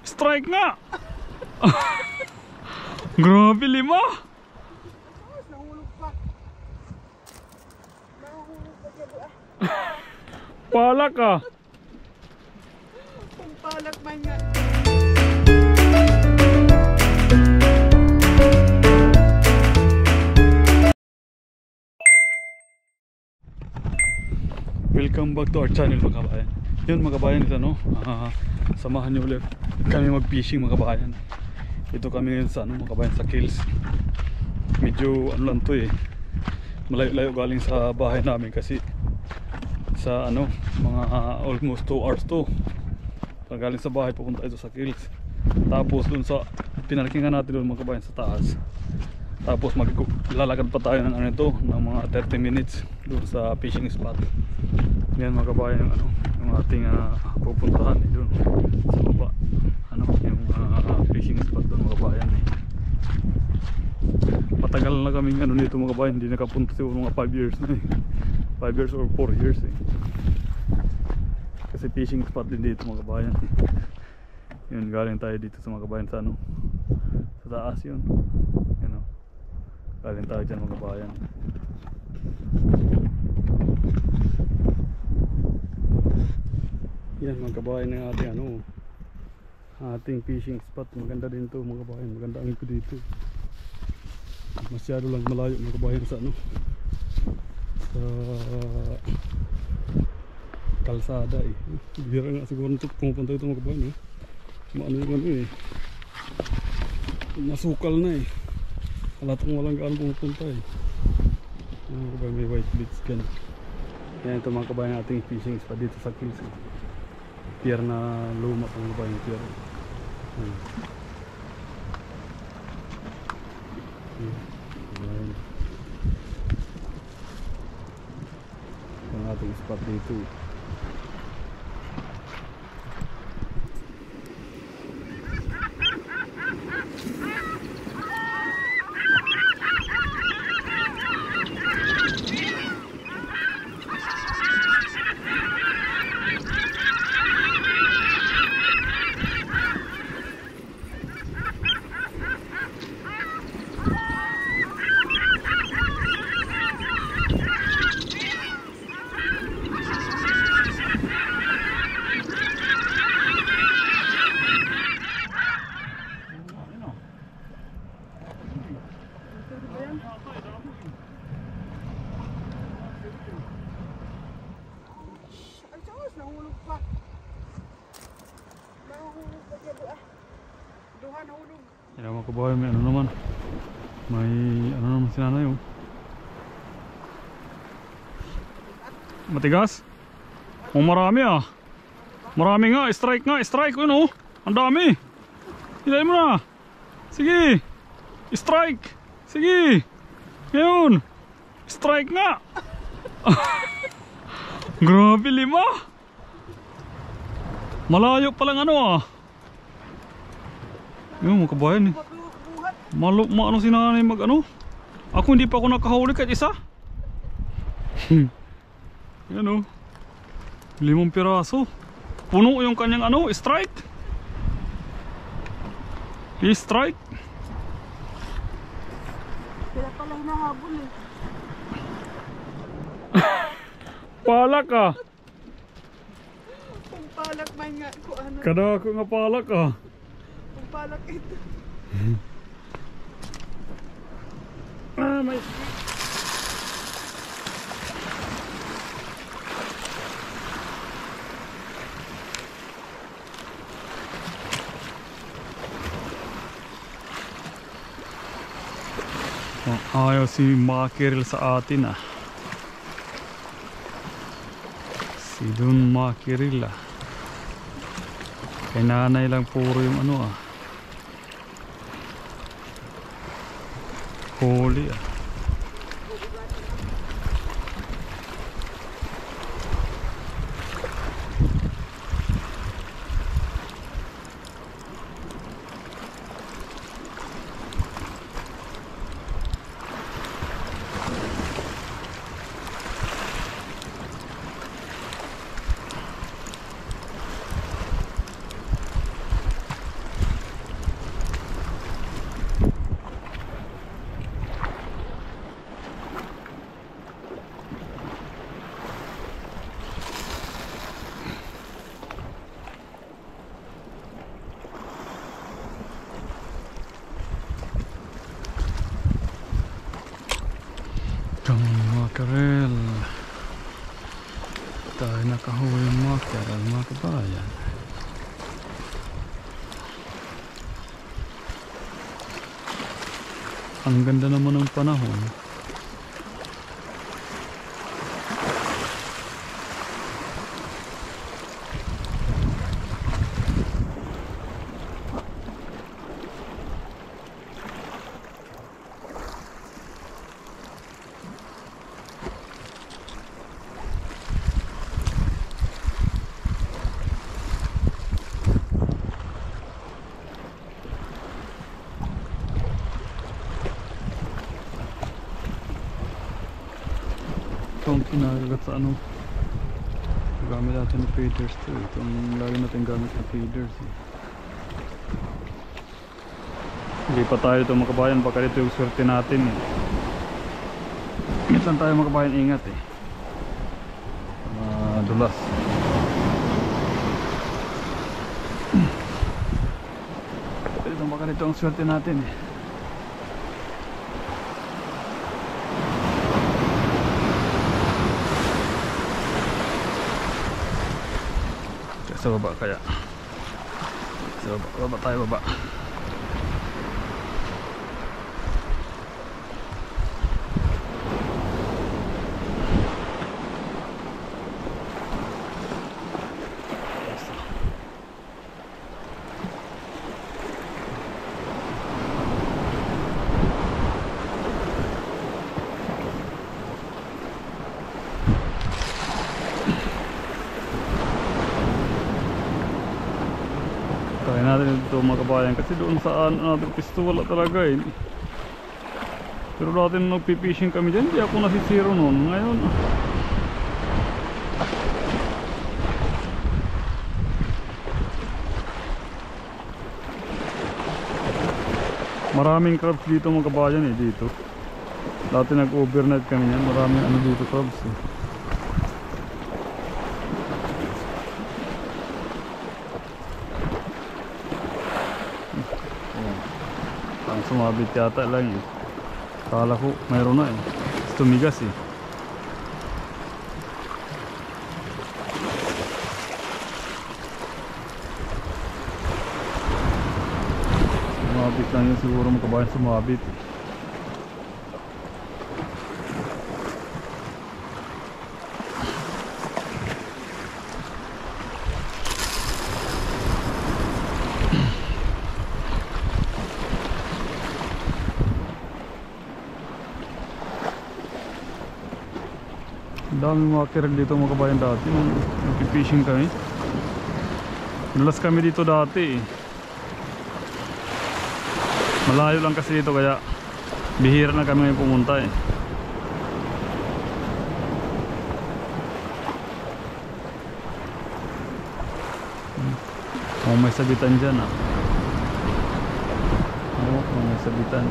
Strike nga! Grabe, 5! Nahulog pa. Nahulog pa dyan. Palak ka! Kung palak man nga. Welcome back to our channel mga kabayan. Yun mga kabayan, ito no, samahan nyo ulit kami mag fishing mga kabayan. Ito kami ngayon sa ano mga kabayan, sa Kills. Medyo ano lang to eh, malayo-layo galing sa bahay namin kasi sa ano, mga almost 2 hours to. So, galing sa bahay pupunta ito sa Kills. Tapos dun sa pinarkingan natin dun mga kabayan sa taas. Tapos maglalakad pa tayo ng ano ito, ng mga 30 minutes doon sa fishing spot. Yan mga kabayan yung ano, yung ating pupuntahan doon sa baba. Ano, yung fishing spot doon mga kabayan eh. Matagal na kaming ano nito mga kabayan, hindi nakapunta siguro mga 5 years na eh. 5 years or 4 years eh. Kasi fishing spot din dito mga kabayan eh. Yun, galing tayo dito sa mga kabayan sa ano, sa taas yun. Yun o. Galing tayo dyan mga kabayan. Yan mga kabayan ng ating ano, ating fishing spot. Maganda din to mga kabayan. Maganda ang ito dito. Masyado lang malayo mga kabayan sa ano, sa kalsada eh. Bira nga siguro ito pumupunta ito mga kabayan eh. Maano yung ano eh, masukal na eh. Halatang walang gaan pumupunta eh. Mga kabayan, may white beach dyan. Yan ito mga kabayan, ating fishing spot dito sa Kills eh. Pier na luma mga kabayan, pier. Ang ating spot dito. Nahulog pa. Nahulog pa dyan. Duha nahulog. Yan mga kabayan, may ano naman. May ano naman si nanay oh. Matigas? Oh, marami ah. Marami nga, strike nga, strike ano. Ang dami. Hilay mo na. Sige. Strike. Sige. Ngayon. Strike nga. Grabe, 5. Malayo palang ano ah. Yung mga kabayan eh. Ano si nanay mag ano. Ako hindi pa ako nakahuli kahit isa. Yan o. 5 piraso. Puno yung kanyang ano, strike. Strike. Kaya pala hinahabol eh. Palak ka. Kung palak man nga ko ano. Kada ako nga palak ka. Kung palak ito. May ayaw si Makiril sa atin ah. Si Don Makiril ah. Kay nanay lang puro yung ano ah. Huli ah. Makarel. Tayo nakahuli ng makarel mga kabayan. Ang ganda naman ng panahon. Itong kinagagat sa ano, gamit natin ng feeders to. Itong lagi natin gamit na feeders eh. Hindi pa tayo ito makabayan, baka dito yung swerte natin eh. Minsan tayo makabayan, ingat eh, dulas. Ito baka dito ang swerte natin eh. Sa baba kaya. Sa baba tayo baba. Kaya natin ito mga kabayan kasi doon saan natin pisto wala talaga eh. Pero dati nung nagpipishing kami dyan, hindi ako nasisiro noon. Ngayon maraming crabs dito mga kabayan eh, dito. Dati nag-overnight kami yan, maraming ano dito crabs eh. Sumabit yata lang eh. Kala ko mayroon na eh. Tumigas eh. Sumabit lang yun siguro mga kabayan, sumabit. Daming mga kirag dito mga kabayan dati nung nagpipishing kami. Nalas kami dito dati eh. Malayo lang kasi dito kaya bihira na kami ngayon pumunta eh. Oh, may sabitan dyan ah. Oh, may sabitan.